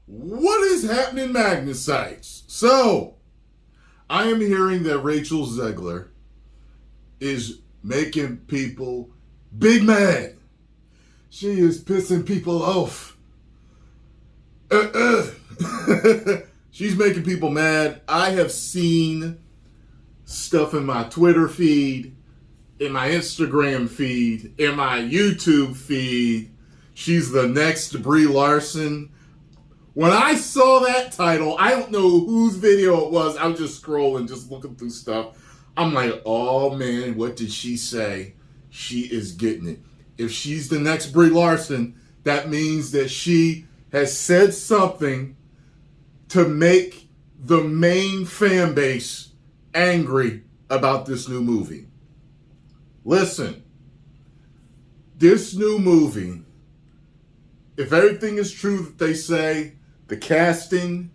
What is happening, Magnusites? So, I am hearing that Rachel Zegler is making people big mad. She is pissing people off. She's making people mad. I have seen stuff in my Twitter feed, in my Instagram feed, in my YouTube feed. She's the next Brie Larson. When I saw that title, I don't know whose video it was. I was just scrolling, just looking through stuff. I'm like, oh man, what did she say? She is getting it. If she's the next Brie Larson, that means that she has said something to make the main fan base angry about this new movie. Listen, this new movie, if everything is true that they say, the casting,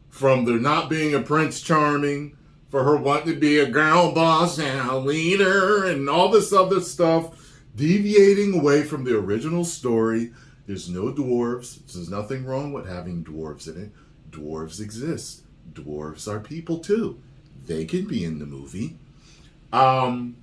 from there not being a Prince Charming, for her wanting to be a girl boss and a leader and all this other stuff, deviating away from the original story. There's no dwarves. There's nothing wrong with having dwarves in it. Dwarves exist. Dwarves are people too. They can be in the movie. And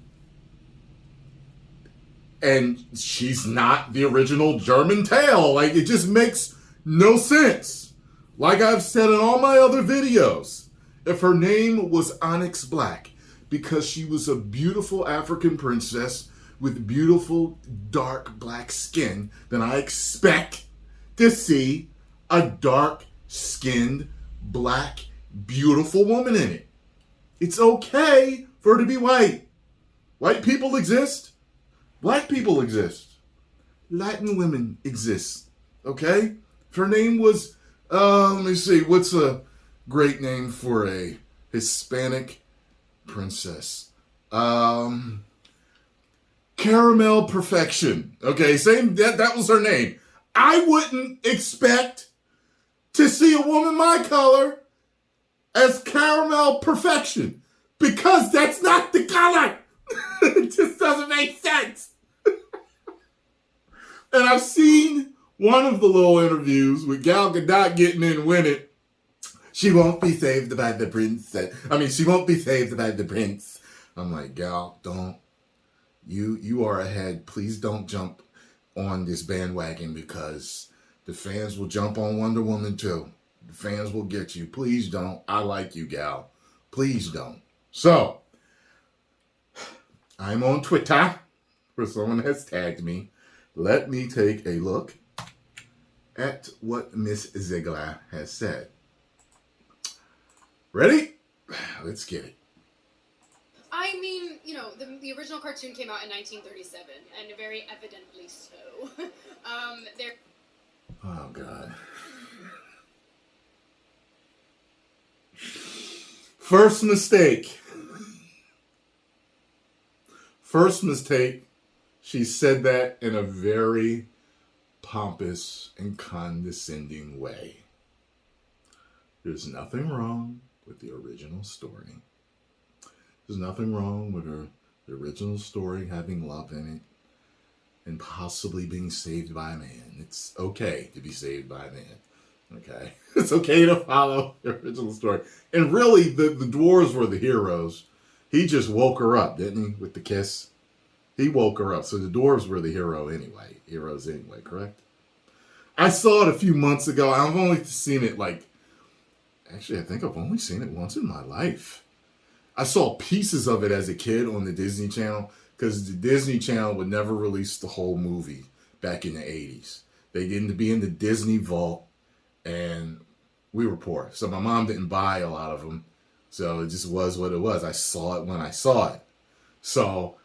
she's not the original German tale. Like, it just makes no sense. Like I've said in all my other videos, if her name was Onyx Black, because she was a beautiful African princess with beautiful dark black skin, then I expect to see a dark-skinned, black, beautiful woman in it. It's okay for her to be white. White people exist. Black people exist. Latin women exist. Okay? If her name was, let me see, what's a great name for a Hispanic princess? Caramel Perfection. Okay, same, that was her name. I wouldn't expect to see a woman my color as Caramel Perfection, because that's not the color. It just doesn't make sense. And I've seen one of the little interviews with Gal Gadot getting in with it. She won't be saved by the prince. She won't be saved by the prince. I'm like, Gal, don't. You are ahead. Please don't jump on this bandwagon, because the fans will jump on Wonder Woman too. The fans will get you. Please don't. I like you, Gal. Please don't. So, I'm on Twitter, where someone has tagged me. Let me take a look at what Miss Zegler has said. Ready? Let's get it. I mean, the original cartoon came out in 1937, and very evidently so. Oh, God. First mistake. She said that in a very pompous and condescending way. There's nothing wrong with the original story. There's nothing wrong with the original story having love in it and possibly being saved by a man. It's okay to be saved by a man. Okay? It's okay to follow the original story. And really, the dwarves were the heroes. He just woke her up, didn't he, with the kiss? He woke her up. So the dwarves were the heroes anyway, correct? I saw it a few months ago. I've only seen it actually, I think I've only seen it once in my life. I saw pieces of it as a kid on the Disney Channel, because the Disney Channel would never release the whole movie back in the 80s. They didn't be in the Disney vault, and we were poor. So my mom didn't buy a lot of them. So it just was what it was. I saw it when I saw it. So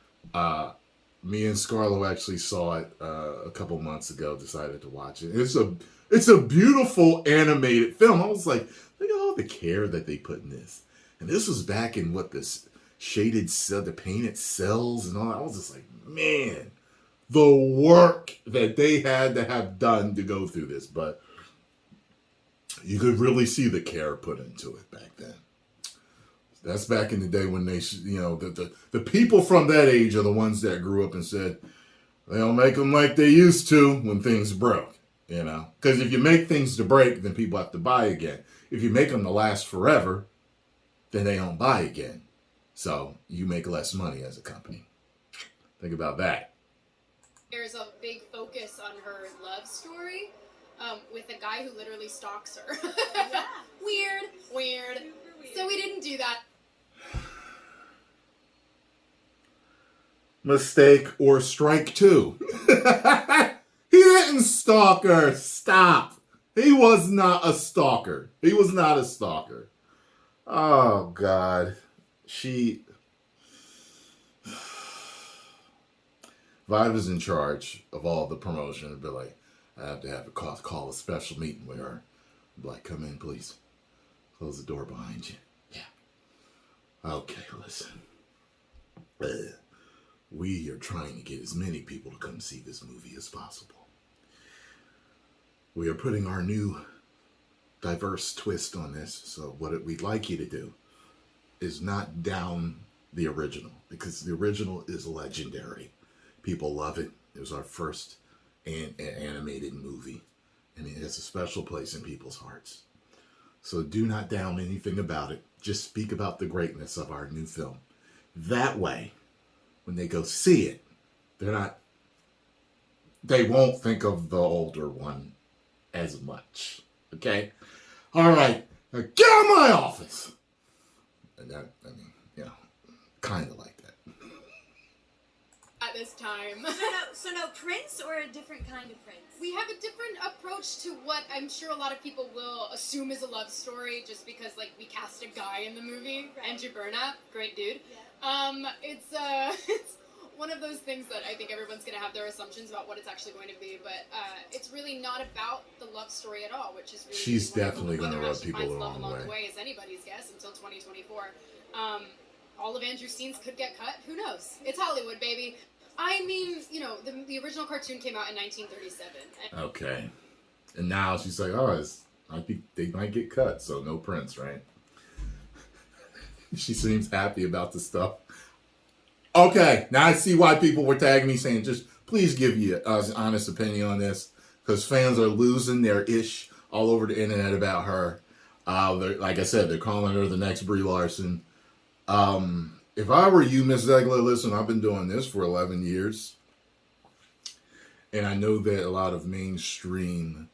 me and Scarlo actually saw it a couple months ago, decided to watch it. It's a beautiful animated film. I was like, look at all the care that they put in this. And this was back in this shaded cell, the painted cells and all that. I was just like, man, the work that they had to have done to go through this. But you could really see the care put into it back then. That's back in the day when they, the people from that age are the ones that grew up and said, they don't make them like they used to when things broke. You know, because if you make things to break, then people have to buy again. If you make them to last forever, then they don't buy again. So you make less money as a company. Think about that. There's a big focus on her love story with a guy who literally stalks her. Yeah. Weird. Super weird. So we didn't do that. Mistake or strike two. He didn't stalk her. Stop. He was not a stalker. He was not a stalker. Oh, God. If I was in charge of all the promotion, I'd be like, I have to have a call a special meeting with her. I'd be like, come in, please. Close the door behind you. Yeah. Okay, listen. We are trying to get as many people to come see this movie as possible. We are putting our new diverse twist on this. So what we'd like you to do is not down the original, because the original is legendary. People love it. It was our first animated movie, and it has a special place in people's hearts. So do not down anything about it. Just speak about the greatness of our new film. That way, when they go see it, they won't think of the older one as much. Okay? All right. Now get out of my office. And that, kind of like that. At this time. So no Prince or a different kind of Prince? We have a different approach to what I'm sure a lot of people will assume is a love story just because, like, we cast a guy in the movie. Right. Andrew Burnap, great dude. Yeah. It's one of those things that I think everyone's going to have their assumptions about what it's actually going to be, but it's really not about the love story at all, which is really... She's definitely going to rub people the love wrong along way. the way is anybody's guess until 2024. All of Andrew's scenes could get cut. Who knows? It's Hollywood, baby. I mean, the original cartoon came out in 1937. Okay. And now she's like, I think they might get cut, so no Prince, right? She seems happy about the stuff. Okay, now I see why people were tagging me saying, just please give you an honest opinion on this, because fans are losing their ish all over the internet about her. Like I said, they're calling her the next Brie Larson. If I were you, Miss Zegler, listen, I've been doing this for 11 years. And I know that a lot of mainstream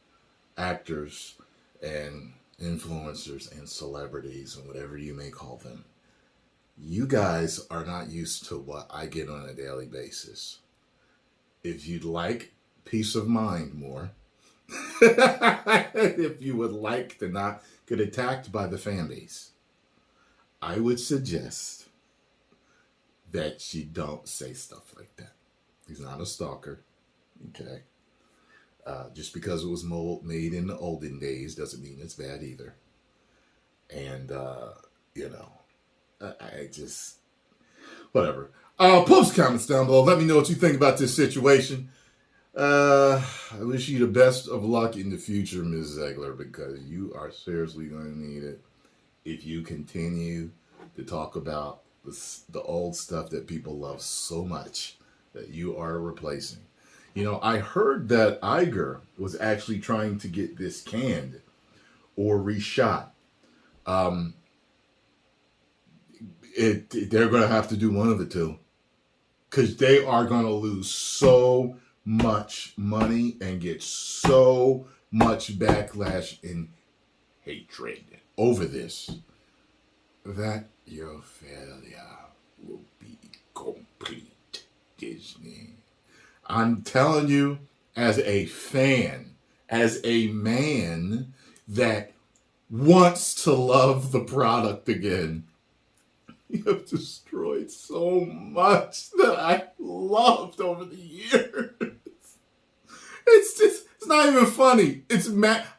actors and influencers and celebrities and whatever you may call them, you guys are not used to what I get on a daily basis. If you'd like peace of mind more, if you would like to not get attacked by the fan base, I would suggest that you don't say stuff like that. He's not a stalker, okay? Just because it was made in the olden days doesn't mean it's bad either. And, I just, whatever. Post comments down below. Let me know what you think about this situation. I wish you the best of luck in the future, Ms. Zegler, because you are seriously going to need it if you continue to talk about the old stuff that people love so much that you are replacing. I heard that Iger was actually trying to get this canned or reshot. They're going to have to do one of the two, because they are going to lose so much money and get so much backlash and hatred over this that your failure will be complete, Disney. I'm telling you, as a fan, as a man that wants to love the product again, you have destroyed so much that I loved over the years. It's not even funny.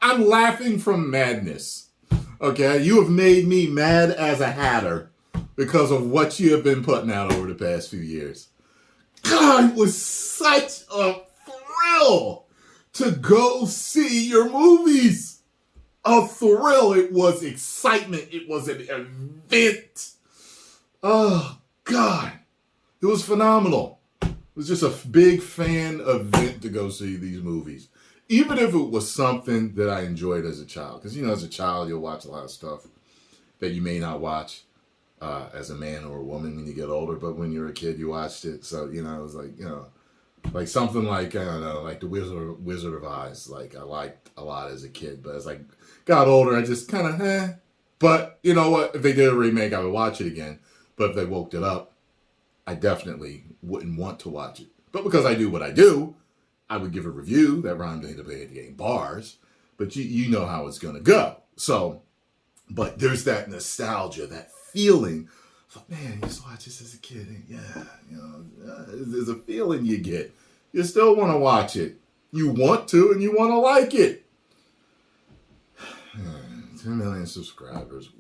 I'm laughing from madness. Okay? You have made me mad as a hatter because of what you have been putting out over the past few years. God, it was such a thrill to go see your movies. A thrill. It was excitement. It was an event. Oh, God. It was phenomenal. It was just a big fan event to go see these movies. even if it was something that I enjoyed as a child, because, as a child, you'll watch a lot of stuff that you may not watch as a man or a woman when you get older, but when you're a kid, you watched it. So, it was like something like, I don't know, like the Wizard of Oz. Like, I liked a lot as a kid, but as I got older, I just kind of, But you know what? If they did a remake, I would watch it again. But if they woke it up, I definitely wouldn't want to watch it. But because I do what I do, I would give a review that rhymed with the game bars. But you know how it's going to go. So, but there's that nostalgia, that feeling. Man, I used to watch this as a kid. And yeah, there's a feeling you get. You still want to watch it. You want to, and you want to like it. 10 million subscribers.